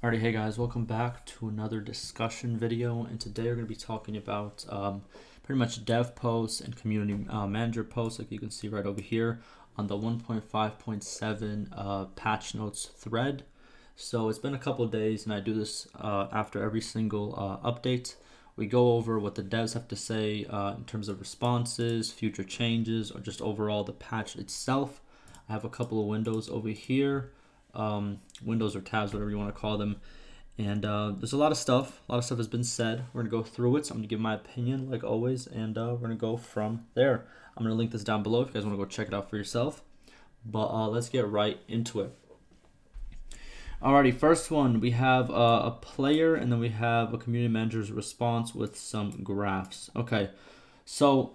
Alrighty, hey guys, welcome back to another discussion video, and today we're going to be talking about pretty much dev posts and community manager posts, like you can see right over here on the 1.5.7 patch notes thread. So it's been a couple of days, and I do this after every single update. We go over what the devs have to say in terms of responses, future changes, or just overall the patch itself. I have a couple of windows over here. Windows or tabs, whatever you want to call them, and there's a lot of stuff has been said. We're gonna go through it, so I'm gonna give my opinion like always, and we're gonna go from there. I'm gonna link this down below if you guys want to go check it out for yourself, but let's get right into it. Alrighty, first one, we have a player, and then we have a community manager's response with some graphs. Okay, so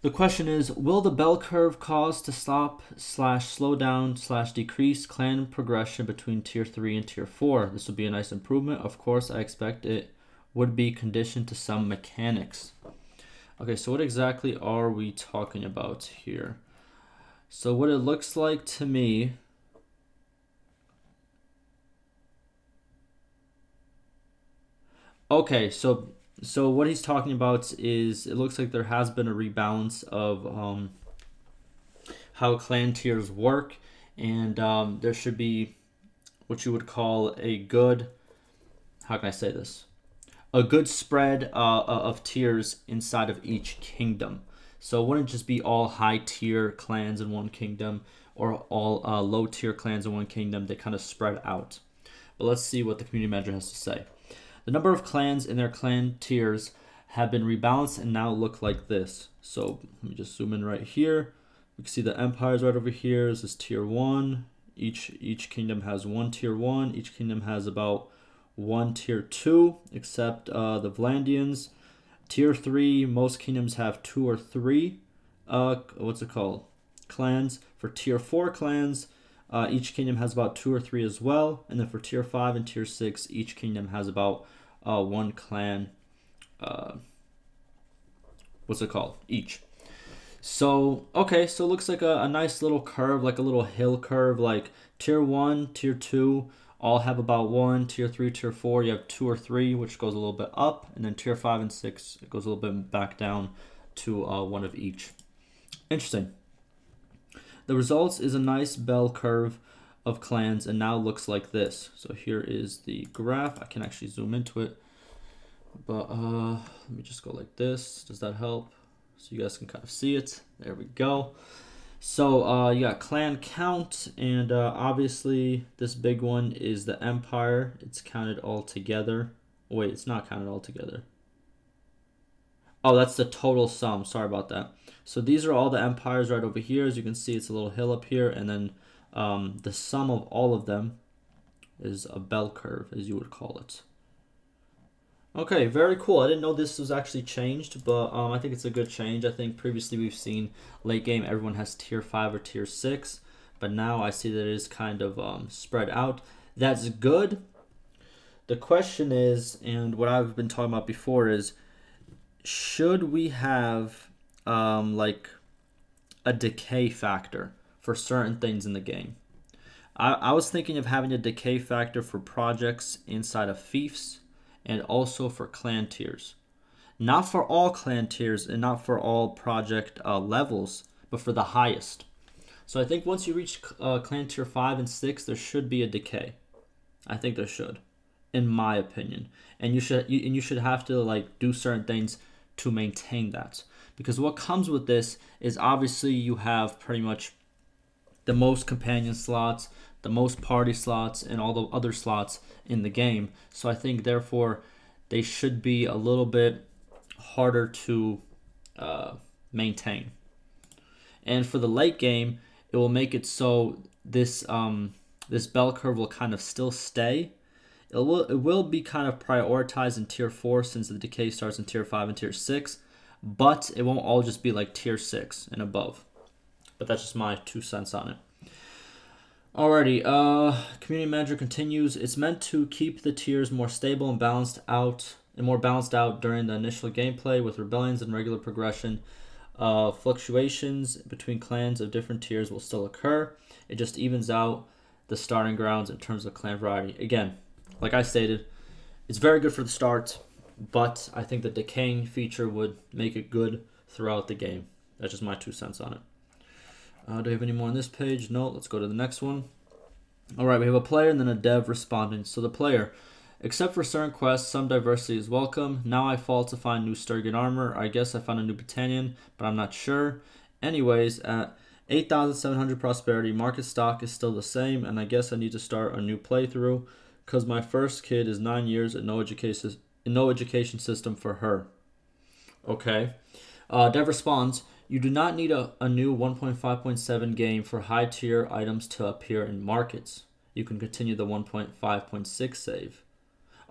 the question is, will the bell curve cause to stop/slow down/decrease clan progression between tier 3 and tier 4? This would be a nice improvement. Of course, I expect it would be conditioned to some mechanics. Okay, so what exactly are we talking about here? So what it looks like to me, okay, so what he's talking about is, it looks like there has been a rebalance of how clan tiers work, and there should be what you would call a good, how can I say this? A good spread of tiers inside of each kingdom. So it wouldn't just be all high tier clans in one kingdom or all low tier clans in one kingdom. They kind of spread out. But let's see what the community manager has to say. The number of clans in their clan tiers have been rebalanced and now look like this. So let me just zoom in right here. We can see the empires right over here. This is tier 1. Each kingdom has one tier 1. Each kingdom has about one tier 2, except the Vlandians. Tier 3, most kingdoms have 2 or 3 clans. For tier 4 clans, each kingdom has about 2 or 3 as well. And then for tier 5 and tier 6, each kingdom has about one clan, each. So, okay, so it looks like a nice little curve, like a little hill curve, like tier 1, tier 2, all have about 1, tier 3, tier 4, you have 2 or 3, which goes a little bit up, and then tier 5 and 6, it goes a little bit back down to one of each. Interesting. The results is a nice bell curve of clans, and now looks like this. So here is the graph. I can actually zoom into it, but let me just go like this. Does that help? So you guys can kind of see it. There we go. So you got clan count, and obviously this big one is the empire. It's counted all together. Wait, it's not counted all together. Oh, that's the total sum. Sorry about that. So these are all the empires right over here. As you can see, it's a little hill up here, and then the sum of all of them is a bell curve, as you would call it. Okay, very cool. I didn't know this was actually changed, but I think it's a good change. I think previously we've seen late game everyone has tier 5 or tier 6, but now I see that it is kind of spread out. That's good. The question is, and what I've been talking about before is, should we have like a decay factor for certain things in the game? I was thinking of having a decay factor for projects inside of fiefs, and also for clan tiers. Not for all clan tiers and not for all project levels, but for the highest. So I think once you reach clan tier 5 and 6, there should be a decay. I think there should, in my opinion. And you should have to like do certain things to maintain that. Because what comes with this is, obviously you have pretty much the most companion slots, the most party slots, and all the other slots in the game. So I think therefore they should be a little bit harder to maintain. And for the late game, it will make it so this this bell curve will kind of still stay. It will be kind of prioritized in tier 4, since the decay starts in tier 5 and tier 6, but it won't all just be like tier 6 and above. But that's just my 2 cents on it. Alrighty, community manager continues. It's meant to keep the tiers more stable and balanced out, during the initial gameplay, with rebellions and regular progression. Fluctuations between clans of different tiers will still occur. It just evens out the starting grounds in terms of clan variety. Again, like I stated, it's very good for the start, but I think the decaying feature would make it good throughout the game. That's just my 2 cents on it. Do we have any more on this page? No, let's go to the next one. All right, we have a player and then a dev responding. So the player, except for certain quests, some diversity is welcome. Now I fall to find new Sturgian armor. I guess I found a new battalion, but I'm not sure. Anyways, at 8,700 prosperity, market stock is still the same, and I guess I need to start a new playthrough because my first kid is 9 years and no education system for her. Okay. Dev responds, you do not need a new 1.5.7 game for high tier items to appear in markets. You can continue the 1.5.6 save.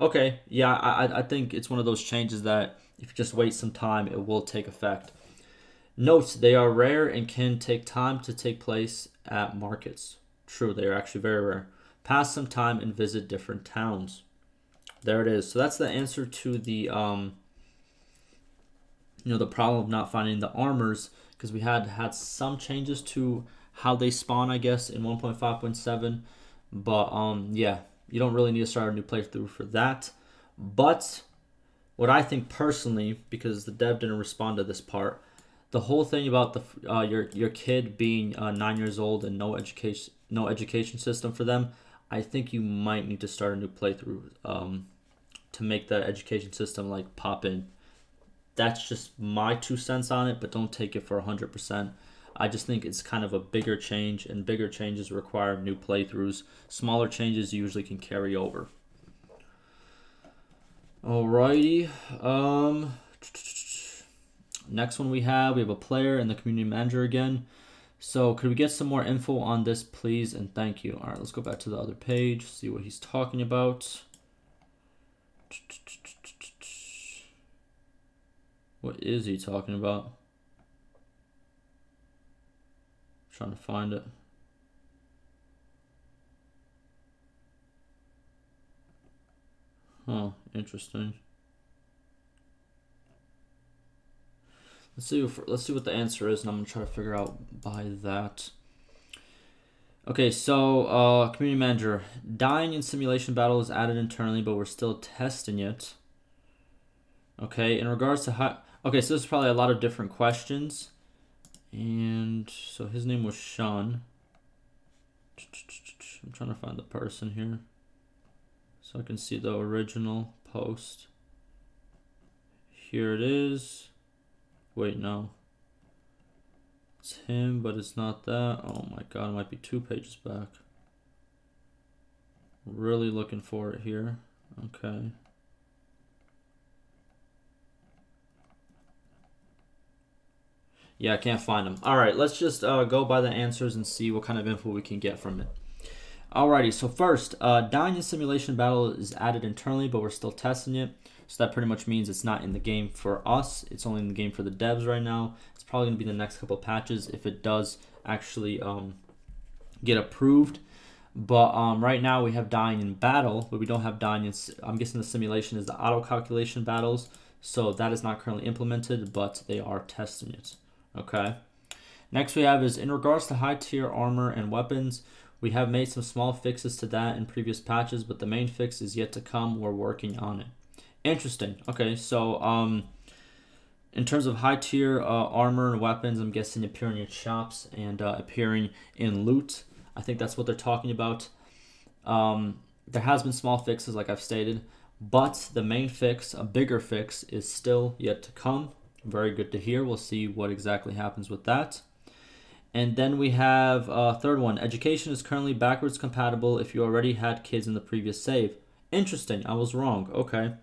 Okay, yeah, I think it's one of those changes that if you just wait some time, it will take effect. Note, they are rare and can take time to take place at markets. True, they are actually very rare. Pass some time and visit different towns. There it is. So that's the answer to the the problem of not finding the armors, because we had some changes to how they spawn, I guess, in 1.5.7. But yeah, you don't really need to start a new playthrough for that. But what I think personally, because the dev didn't respond to this part, the whole thing about the your kid being 9 years old and no education system for them, I think you might need to start a new playthrough to make that education system like pop in. That's just my 2 cents on it, but don't take it for 100%. I just think it's kind of a bigger change, and bigger changes require new playthroughs. Smaller changes usually can carry over. Alrighty. Next one we have a player and the community manager again. So could we get some more info on this, please, and thank you. All right, let's go back to the other page, see what he's talking about. What is he talking about? Trying to find it. Huh, interesting. Let's see what the answer is, and I'm gonna try to figure out by that. Okay, so community manager, dying in simulation battle is added internally, but we're still testing it. Okay, in regards to how, okay, so this is probably a lot of different questions, and so his name was Sean. I'm trying to find the person here so I can see the original post. Here it is. Wait, no. It's him, but it's not that. Oh my god, it might be 2 pages back. Really looking for it here. Okay. Yeah, I can't find them. Alright, let's just go by the answers and see what kind of info we can get from it. Alrighty, so first, dying in simulation battle is added internally, but we're still testing it. So that pretty much means it's not in the game for us. It's only in the game for the devs right now. It's probably going to be the next couple patches if it does actually get approved. But right now we have dying in battle, but we don't have dying in, I'm guessing the simulation is the auto calculation battles. So that is not currently implemented, but they are testing it. Okay. Next we have is in regards to high tier armor and weapons. We have made some small fixes to that in previous patches, but the main fix is yet to come. We're working on it. Interesting. Okay, so in terms of high tier armor and weapons, I'm guessing appearing in shops and appearing in loot. I think that's what they're talking about. There has been small fixes, like I've stated, but the main fix, a bigger fix, is still yet to come. Very good to hear. We'll see what exactly happens with that. And then we have third one. Education is currently backwards compatible if you already had kids in the previous save. Interesting. I was wrong. Okay.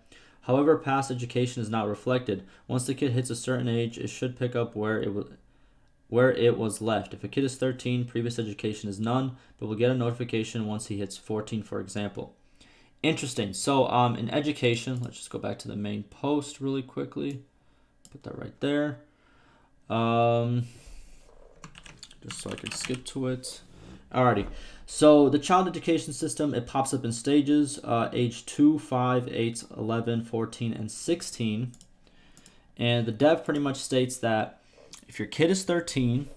However, past education is not reflected. Once the kid hits a certain age, it should pick up where it was left. If a kid is 13, previous education is none, but we'll get a notification once he hits 14, for example. Interesting. So in education, let's just go back to the main post really quickly. Put that right there. Just so I can skip to it. Alrighty. So the child education system, it pops up in stages, age 2, 5, 8, 11, 14, and 16. And the dev pretty much states that if your kid is 13,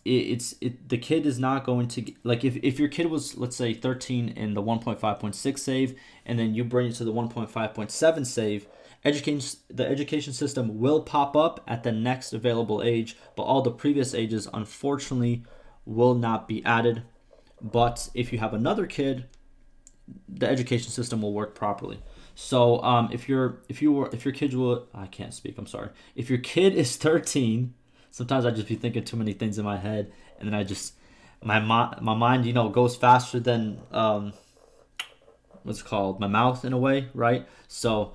the kid is not going to like if your kid was, let's say, 13 in the 1.5.6 save, and then you bring it to the 1.5.7 save, the education system will pop up at the next available age, but all the previous ages unfortunately will not be added. But if you have another kid, the education system will work properly. So if your kid will, I can't speak, I'm sorry. If your kid is 13, sometimes I just be thinking too many things in my head, and then I just my mind, you know, goes faster than what's it called, my mouth, in a way, right? So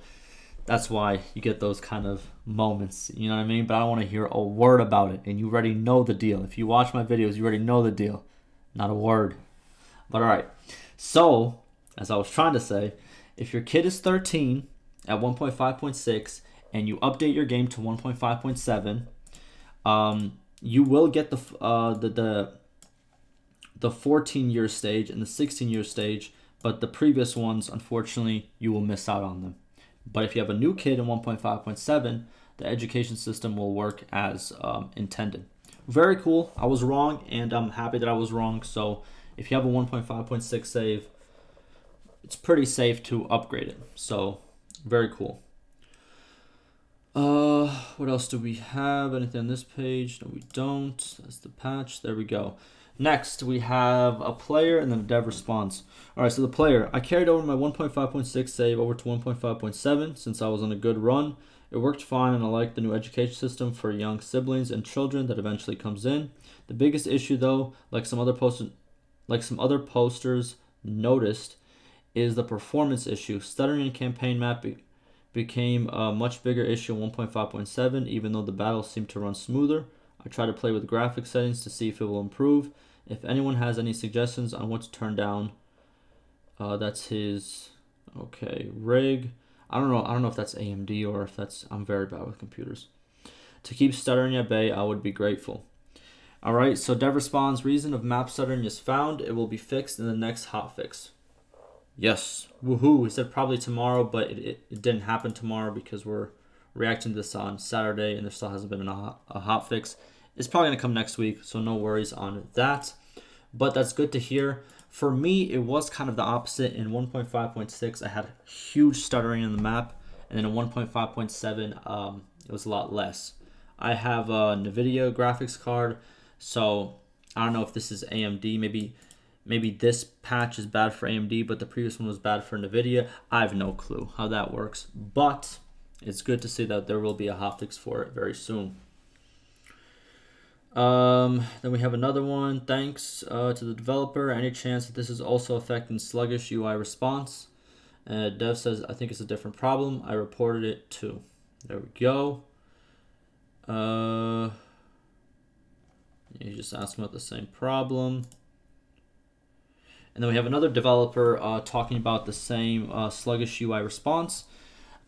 that's why you get those kind of moments, you know what I mean? But I don't want to hear a word about it, and you already know the deal. If you watch my videos, you already know the deal. Not a word. But all right. So, as I was trying to say, if your kid is 13 at 1.5.6 and you update your game to 1.5.7, you will get the 14-year stage and the 16-year stage, but the previous ones, unfortunately, you will miss out on them. But if you have a new kid in 1.5.7, the education system will work as intended. Very cool. I was wrong, and I'm happy that I was wrong. So if you have a 1.5.6 save, it's pretty safe to upgrade it. So very cool. What else do we have? Anything on this page? No, we don't. That's the patch. There we go. Next, we have a player and then a dev response. All right, so the player. I carried over my 1.5.6 save over to 1.5.7 since I was on a good run. It worked fine, and I like the new education system for young siblings and children that eventually comes in. The biggest issue, though, like some other posters noticed, is the performance issue. Stuttering in campaign map became a much bigger issue in 1.5.7, even though the battles seem to run smoother. I try to play with graphic settings to see if it will improve. If anyone has any suggestions on what to turn down, that's his rig. I don't know if that's AMD or if that's, I'm very bad with computers. To keep stuttering at bay, I would be grateful. All right, so dev responds, reason of map stuttering is found. It will be fixed in the next hotfix. Yes, woohoo. He said probably tomorrow, but it didn't happen tomorrow because we're reacting to this on Saturday and there still hasn't been a hotfix. It's probably going to come next week, so no worries on that. But that's good to hear. For me, it was kind of the opposite. In 1.5.6, I had huge stuttering in the map, and then in 1.5.7, it was a lot less. I have a NVIDIA graphics card, so I don't know if this is AMD. Maybe this patch is bad for AMD, but the previous one was bad for NVIDIA. I have no clue how that works, but it's good to see that there will be a hotfix for it very soon. Then we have another one. Thanks to the developer. Any chance that this is also affecting sluggish UI response? Dev says, I think it's a different problem. I reported it too. There we go. You just asked about the same problem. And then we have another developer talking about the same sluggish UI response.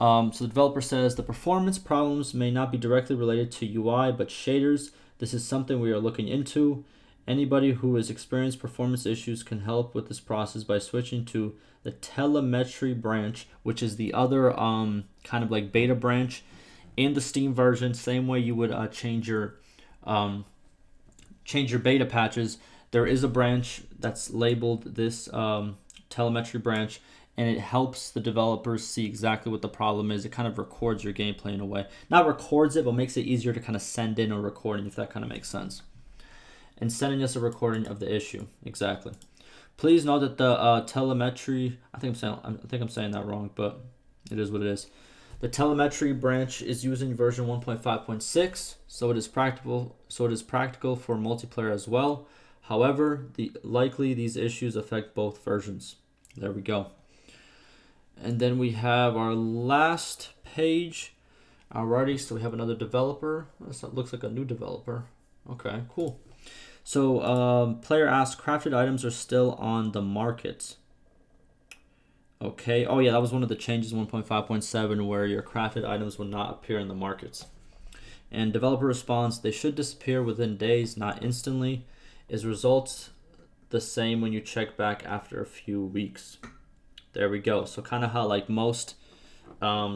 So the developer says, the performance problems may not be directly related to UI, but shaders. This is something we are looking into. Anybody who has experienced performance issues can help with this process by switching to the telemetry branch, which is the other kind of like beta branch in the Steam version. Same way you would change your beta patches. There is a branch that's labeled this telemetry branch, and it helps the developers see exactly what the problem is. It kind of records your gameplay in a way. Not records it, but makes it easier to kind of send in a recording, if that kind of makes sense. And sending us a recording of the issue. Exactly. Please note that the telemetry, I think I'm saying that wrong, but it is what it is. The telemetry branch is using version 1.5.6, so it is practical for multiplayer as well. However, likely these issues affect both versions. There we go. And then we have our last page. Alrighty, so we have another developer. This looks like a new developer. Okay, cool. So player asks, crafted items are still on the market. Okay, oh yeah, that was one of the changes in 1.5.7 where your crafted items will not appear in the markets. And developer responds, they should disappear within days, not instantly. Is results the same when you check back after a few weeks? There we go. So kind of how like most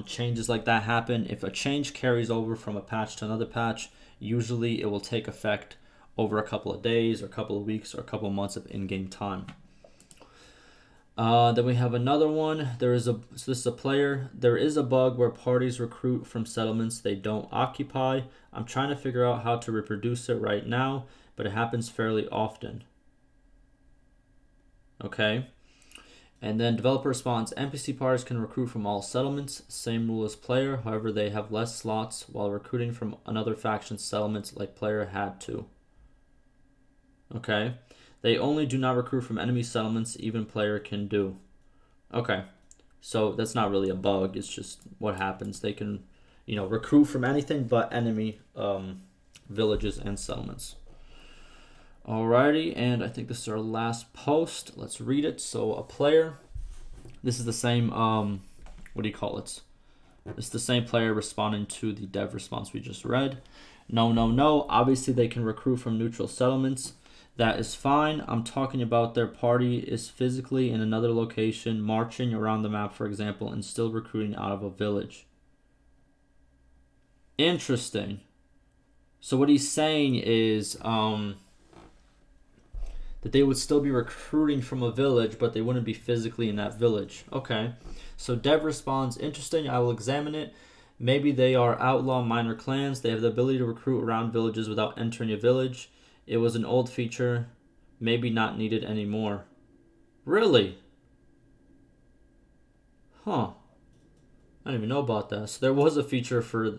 changes like that happen. If a change carries over from a patch to another patch, usually it will take effect over a couple of days or a couple of weeks or a couple of months of in-game time. Then we have another one. So this is a player. There is a bug where parties recruit from settlements they don't occupy. I'm trying to figure out how to reproduce it right now, but it happens fairly often. Okay. And then developer responds, NPC parties can recruit from all settlements. Same rule as player. However, they have less slots while recruiting from another faction's settlements like player had to. Okay. They only do not recruit from enemy settlements, even player can do. Okay, so that's not really a bug, it's just what happens. They can, recruit from anything but enemy villages and settlements. Alrighty, and I think this is our last post. Let's read it. So a player, this is the same, what do you call it? It's the same player responding to the dev response we just read. No. Obviously, they can recruit from neutral settlements. That is fine. I'm talking about their party is physically in another location, marching around the map, for example, and still recruiting out of a village. Interesting. So what he's saying is that they would still be recruiting from a village, but they wouldn't be physically in that village. Okay. So Dev responds, interesting. I will examine it. Maybe they are outlaw minor clans. They have the ability to recruit around villages without entering a village. It was an old feature, maybe not needed anymore. Really? Huh. I didn't even know about that. So there was a feature for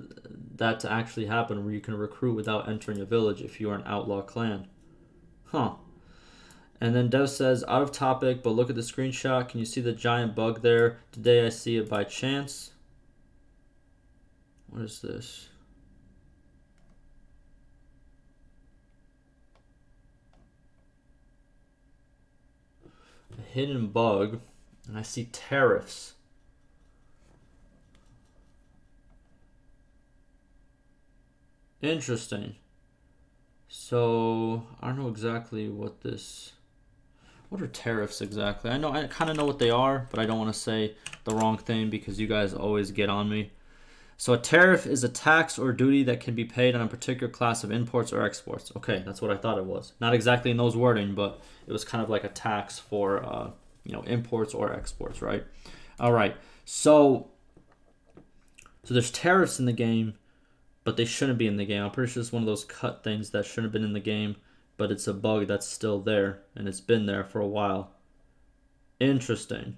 that to actually happen where you can recruit without entering a village if you are an outlaw clan. Huh. And then Dev says, out of topic, but look at the screenshot. Can you see the giant bug there? Today I see it by chance. What is this? A hidden bug, and I see tariffs. Interesting. So I don't know exactly what are tariffs exactly? I kind of know what they are, but I don't want to say the wrong thing because you guys always get on me. So a tariff is a tax or duty that can be paid on a particular class of imports or exports. Okay, that's what I thought it was. Not exactly in those wording, but it was kind of like a tax for imports or exports, right? All right. So there's tariffs in the game, but they shouldn't be in the game. I'm pretty sure it's one of those cut things that shouldn't have been in the game, but it's a bug that's still there, and it's been there for a while. Interesting.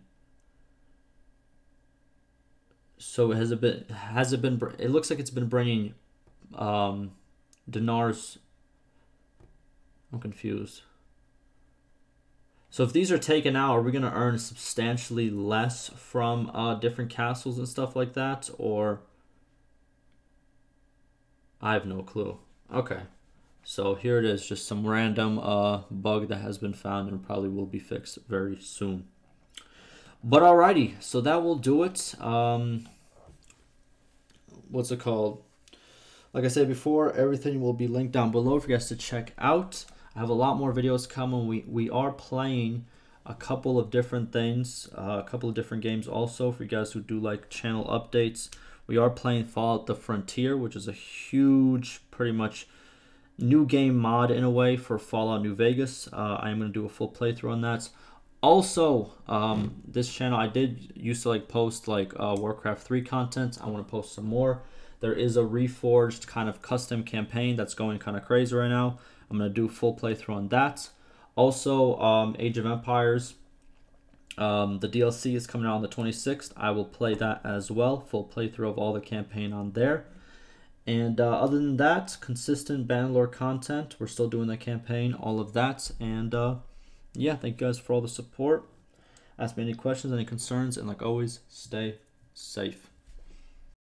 So it looks like it's been bringing dinars. I'm confused. So if these are taken out, are we going to earn substantially less from different castles and stuff like that? Or I have no clue. Okay. So here it is, just some random bug that has been found and probably will be fixed very soon. But alrighty, so that will do it. What's it called? Like I said before, everything will be linked down below for you guys to check out. I have a lot more videos coming. We are playing a couple of different things, a couple of different games also for you guys who do like channel updates. We are playing Fallout the Frontier, which is a huge, pretty much new game mod in a way for Fallout New Vegas. I am going to do a full playthrough on that. Also, this channel, I did used to post Warcraft 3 content. I want to post some more. There is a reforged kind of custom campaign that's going kind of crazy right now. I'm going to do a full playthrough on that. Also, Age of Empires, the DLC is coming out on the 26th. I will play that as well. Full playthrough of all the campaign on there. And other than that, consistent Bannerlord content. We're still doing the campaign, all of that. And yeah, thank you guys for all the support. Ask me any questions, any concerns, and like always, stay safe.